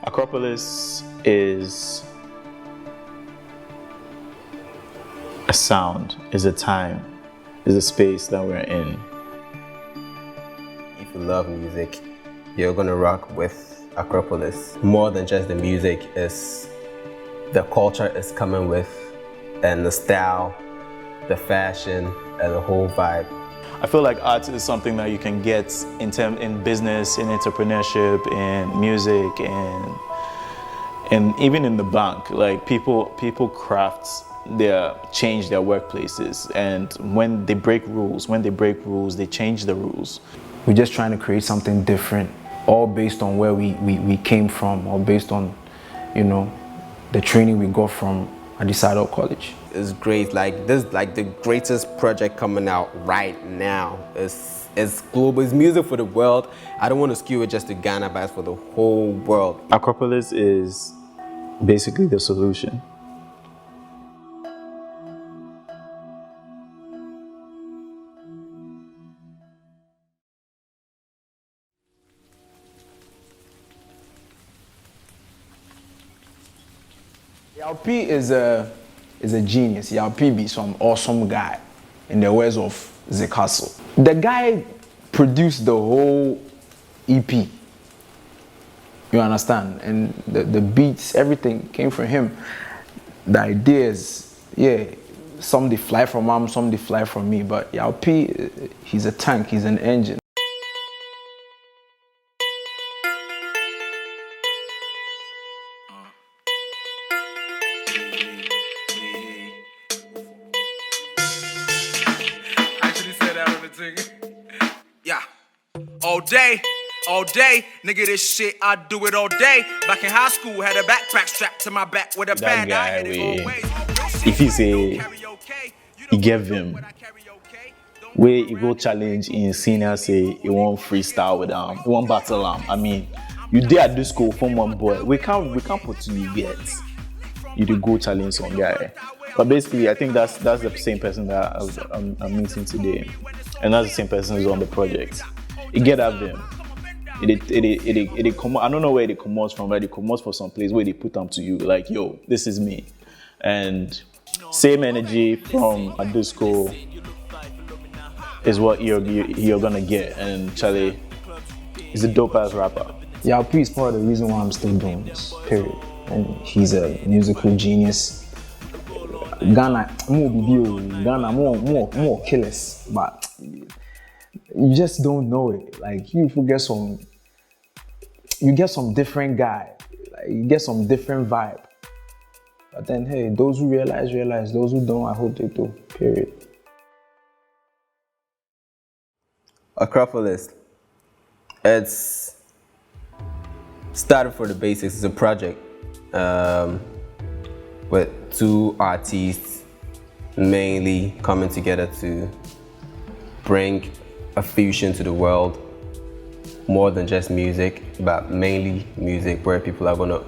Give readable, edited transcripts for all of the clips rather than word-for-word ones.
Acropolis is a sound, is a time, is a space that we're in. If you love music, you're gonna rock with Acropolis. More than just the music, is the culture is coming with, and the style, the fashion, and the whole vibe. I feel like art is something that you can get in business, in entrepreneurship, in music, and even in the bank. Like people change their workplaces, and when they break rules, they change the rules. We're just trying to create something different, all based on where we came from, or based on, the training we got from Atiso College. It's great. Like this, like the greatest project coming out right now. It's global. It's music for the world. I don't want to skew it just to Ghana, but it's for the whole world. Acropolis is basically the solution. P is a genius. P be some awesome guy, in the words of Atiso. The guy produced the whole EP. You understand? And the beats, everything came from him. The ideas, some they fly from him, some they fly from me. But P, he's a tank, he's an engine. Yeah, all day, nigga, this shit, I do it all day. Back in high school, had a backpack strapped to my back with a That band. guy, if he say he gave him where he go challenge in senior, say he won't freestyle with him, he won't battle him. I mean, you did at this school from one boy. We can't put you yet. You do go challenge some guy. But basically, I think that's the same person that I'm meeting today, and that's the same person who's on the project. It get at them. It come. I don't know where they come out from, but they come out for some place where they put them to you, like, yo, this is me, and same energy from a disco is what you're gonna get. And Charlie is a dope ass rapper. P is part of the reason why I'm still doing this. Period. And he's a musical genius. Ghana more killers, but you just don't know it. Like you get some different guy, like you get some different vibe. But then hey, those who realize. Those who don't, I hope they do. Period. Acropolis. It's started for the basics. It's a project with two artists mainly coming together to bring a fusion to the world, more than just music, but mainly music, where people are gonna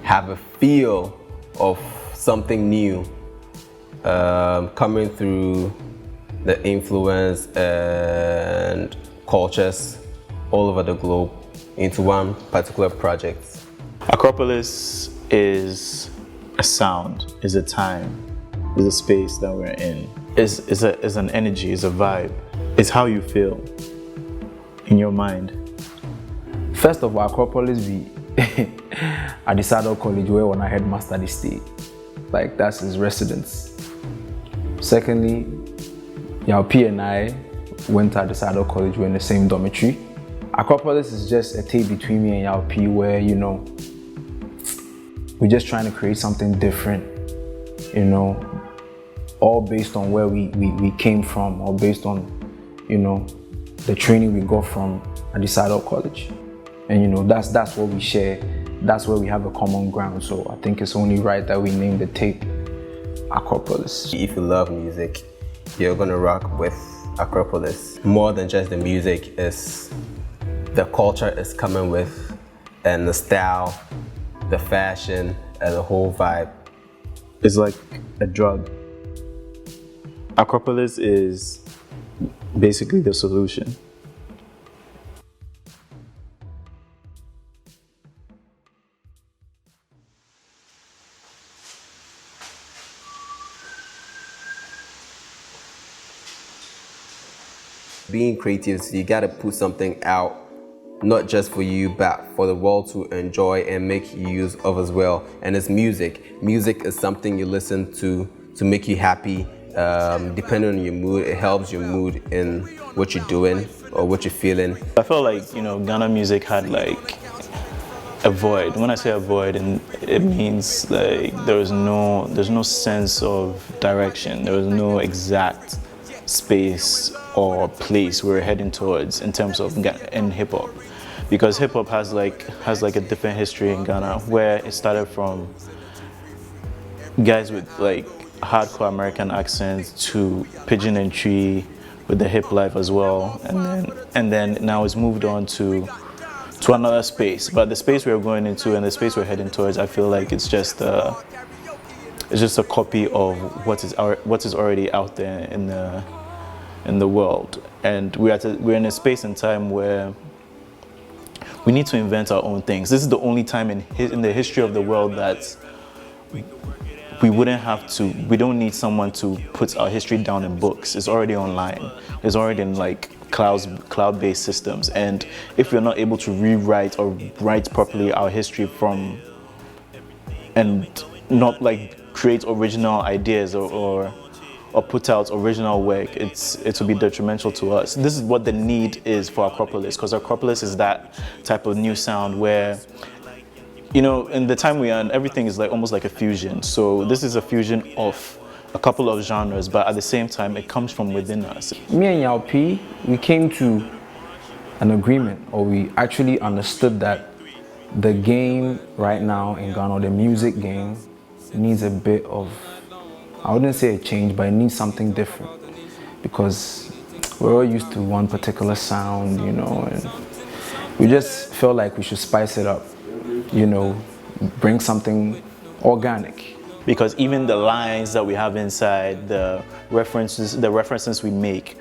have a feel of something new coming through the influence and cultures all over the globe into one particular project. Acropolis is a sound, is a time, is a space that we're in. Is an energy, is a vibe. It's how you feel in your mind. First of all, Acropolis be at Atiso College, where when I headmaster they stay. Like that's his residence. Secondly, P and I went to Atiso College, we're in the same dormitory. Acropolis is just a tape between me and P where, we're just trying to create something different, all based on where we came from, or based on, the training we got from Atiso College. And that's what we share, that's where we have a common ground. So I think it's only right that we name the tape Acropolis. If you love music, you're gonna rock with Acropolis. More than just the music, is the culture is coming with, and the style, the fashion, and the whole vibe. It's like a drug. Acropolis is basically the solution. Being creative, so you gotta put something out, not just for you, but for the world to enjoy and make use of as well. And it's music. Music is something you listen to make you happy. Depending on your mood, it helps your mood in what you're doing or what you're feeling. I felt like, Ghana music had like a void. When I say a void, and it means like there's no sense of direction. There was no exact space or place we're heading towards in terms of in hip hop, because hip hop has like a different history in Ghana, where it started from guys with like hardcore American accents to Pigeon and Tree with the hip life as well, and then now it's moved on to another space. But the space we're going into and the space we're heading towards, I feel like it's just a copy of what is already out there in the world. And we're in a space and time where we need to invent our own things. This is the only time in the history of the world that we don't need someone to put our history down in books. It's already online. It's already in like cloud-based systems. And if we're not able to rewrite or write properly our history and not like create original ideas or put out original work, it will be detrimental to us. This is what the need is for Acropolis, because Acropolis is that type of new sound where, in the time we are in, everything is like almost like a fusion. So this is a fusion of a couple of genres, but at the same time, it comes from within us. Me and Yao P, we came to an agreement, or we actually understood that the game right now in Ghana, the music game, needs a bit of, I wouldn't say a change, but it needs something different, because we're all used to one particular sound, and we just felt like we should spice it up, bring something organic. Because even the lines that we have inside, the references we make,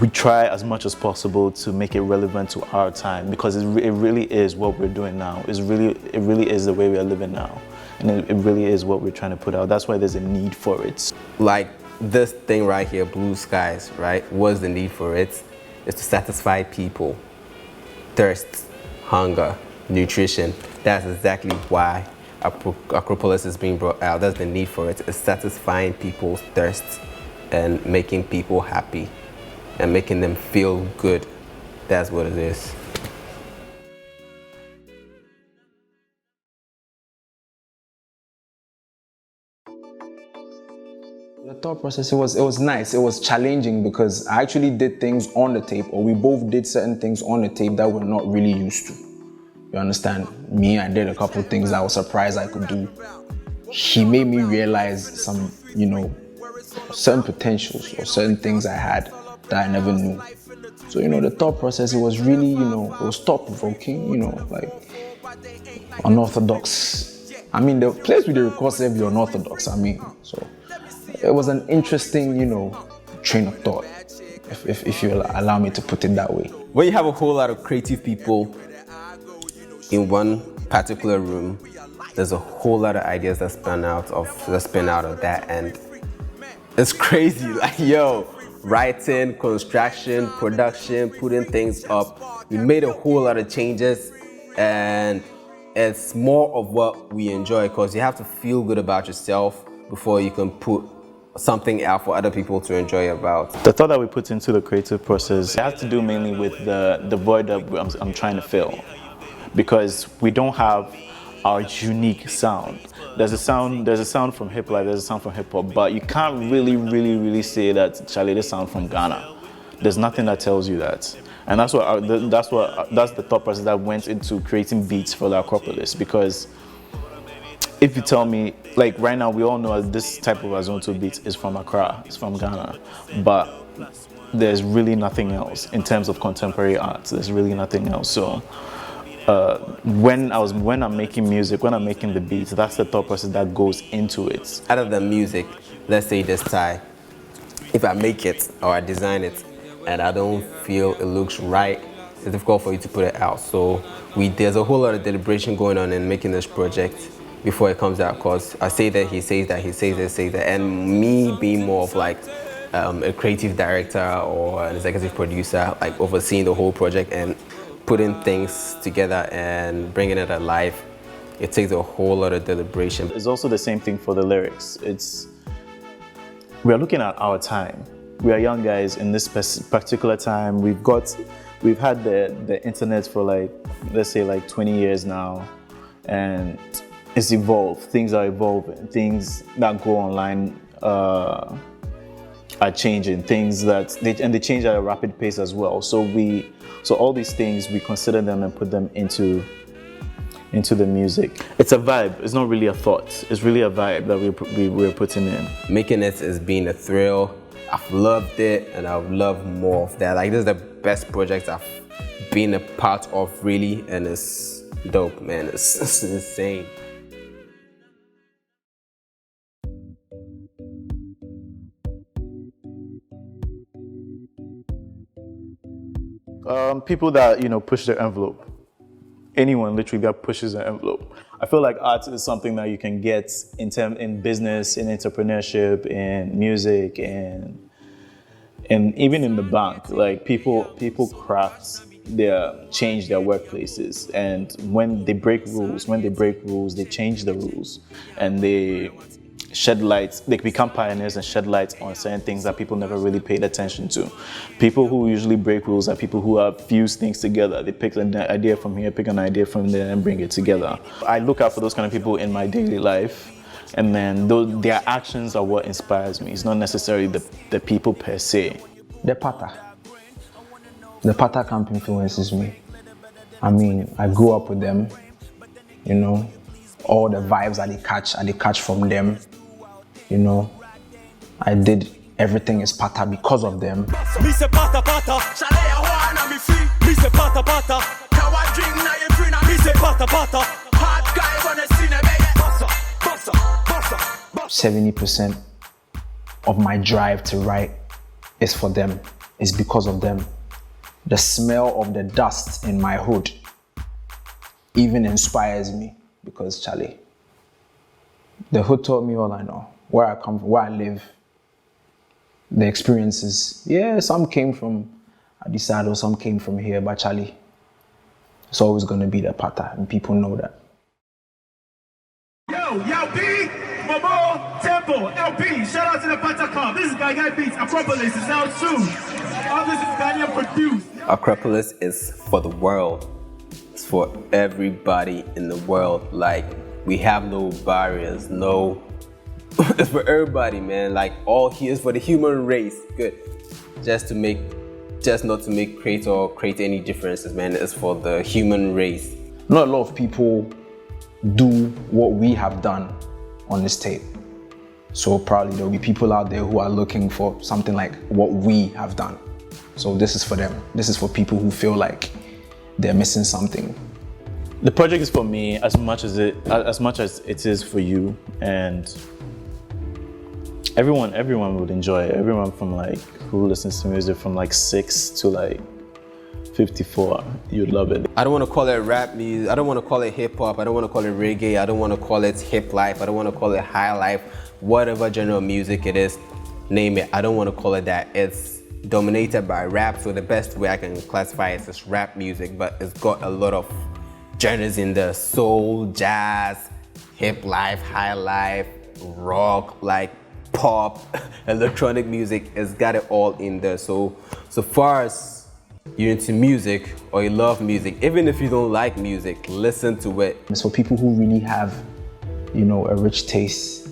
we try as much as possible to make it relevant to our time, because it really is what we're doing now. It really is the way we are living now. And it really is what we're trying to put out. That's why there's a need for it. Like this thing right here, Blue Skies, right? What's the need for it? It's to satisfy people. Thirst, hunger, nutrition. That's exactly why Acropolis is being brought out. That's the need for it. It's satisfying people's thirst and making people happy and making them feel good. That's what it is. The thought process, it was nice. It was challenging, because I actually did things on the tape, or we both did certain things on the tape that we're not really used to. You understand? Me, I did a couple of things that I was surprised I could do. He made me realize some, certain potentials or certain things I had that I never knew. So, the thought process, it was really, it was thought-provoking, like unorthodox. I mean, the place with the record said you're unorthodox, so it was an interesting, train of thought, if you allow me to put it that way. When you have a whole lot of creative people in one particular room, there's a whole lot of ideas that spin out of that, and it's crazy. Like, writing, construction, production, putting things up. We made a whole lot of changes, and it's more of what we enjoy, because you have to feel good about yourself before you can put something out for other people to enjoy about. The thought that we put into the creative process has to do mainly with the void that I'm trying to fill, because we don't have our unique sound. There's a sound from hip life, there's a sound from hip hop, but you can't really say that, Charlie, this sound from Ghana. There's nothing that tells you that. And that's the thought process that went into creating beats for the Acropolis, because if you tell me, like right now, we all know this type of Azonto beat is from Accra, it's from Ghana, but there's really nothing else in terms of contemporary art. There's really nothing else. So when I'm making music, when I'm making the beats, that's the thought process that goes into it. Other than music, let's say this tie, if I make it or I design it and I don't feel it looks right, it's difficult for you to put it out. So there's a whole lot of deliberation going on in making this project before it comes out, because I say that, he says that, he says this, says that, and me being more of like a creative director or an executive producer, like overseeing the whole project and putting things together and bringing it alive. It takes a whole lot of deliberation. It's also the same thing for the lyrics. We are looking at our time. We are young guys in this particular time. We've had the internet for like, let's say like 20 years now, and it's evolved. Things are evolving. Things that go online are changing. They change at a rapid pace as well. So all these things, we consider them and put them into the music. It's a vibe. It's not really a thought. It's really a vibe that we're putting in. Making it has been a thrill. I've loved it, and I would love more of that. Like, this is the best project I've been a part of, really, and it's dope, man. It's insane. People that push their envelope. Anyone literally that pushes an envelope. I feel like art is something that you can get in business, in entrepreneurship, in music, and even in the bank. Like people change their workplaces, and when they break rules, they change the rules, and they shed light. They become pioneers and shed light on certain things that people never really paid attention to. People who usually break rules are people who have fused things together. They pick an idea from here, pick an idea from there, and bring it together. I look out for those kind of people in my daily life, and then their actions are what inspires me. It's not necessarily the people per se. The Pata camp influences me. I mean, I grew up with them, all the vibes that they catch from them. I did everything is Pata because of them. Me say Pata Pata, Shale ya wanna be free. Me say Pata Pata, now I drink now you free. Now me say Pata Pata, hard guy wanna see the baby. 70% of my drive to write is for them. It's because of them. The smell of the dust in my hood even inspires me, because Charlie, the hood taught me all I know. Where I come from, where I live, the experiences. Yeah, some came from Atiso, some came from here, but Charlie, it's always gonna be the Pata, and people know that. Yo, B, Momo, Tempo, LP, shout out to the Pata Club. This is Guy Beats, Acropolis is out soon. All this is Ghanaian produced. Acropolis is for the world. It's for everybody in the world. Like, we have no barriers, it's for everybody, man. Like, all here is for the human race. Good. Just not to create any differences, man. It's for the human race. Not a lot of people do what we have done on this tape. So probably there'll be people out there who are looking for something like what we have done. So this is for them. This is for people who feel like they're missing something. The project is for me as much as it is for you, and everyone would enjoy it. Everyone from like who listens to music from like 6 to like 54, you'd love it. I don't want to call it rap music. I don't want to call it hip hop. I don't want to call it reggae. I don't want to call it hip life. I don't want to call it high life. Whatever genre of music it is, name it. I don't want to call it that. It's dominated by rap, so the best way I can classify it is rap music, but it's got a lot of genres in there: soul, jazz, hip life, high life, rock, like pop, electronic music. It's got it all in there. So far as you're into music or you love music, even if you don't like music, listen to it. It's for people who really have, a rich taste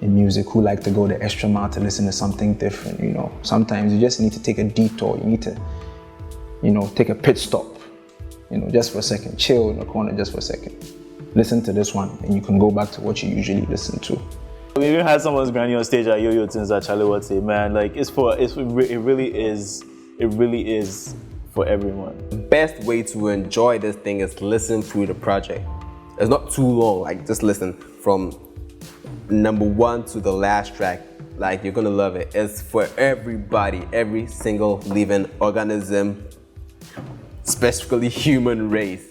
in music, who like to go the extra mile to listen to something different. Sometimes you just need to take a detour. You need to, take a pit stop, just for a second, chill in the corner just for a second. Listen to this one, and you can go back to what you usually listen to. We even had someone's granny on stage at Yo-Yo Things at Charlie would say, man, like it really is for everyone. The best way to enjoy this thing is listen through the project. It's not too long, like just listen from number 1 to the last track. Like, you're gonna love it. It's for everybody, every single living organism, specifically human race.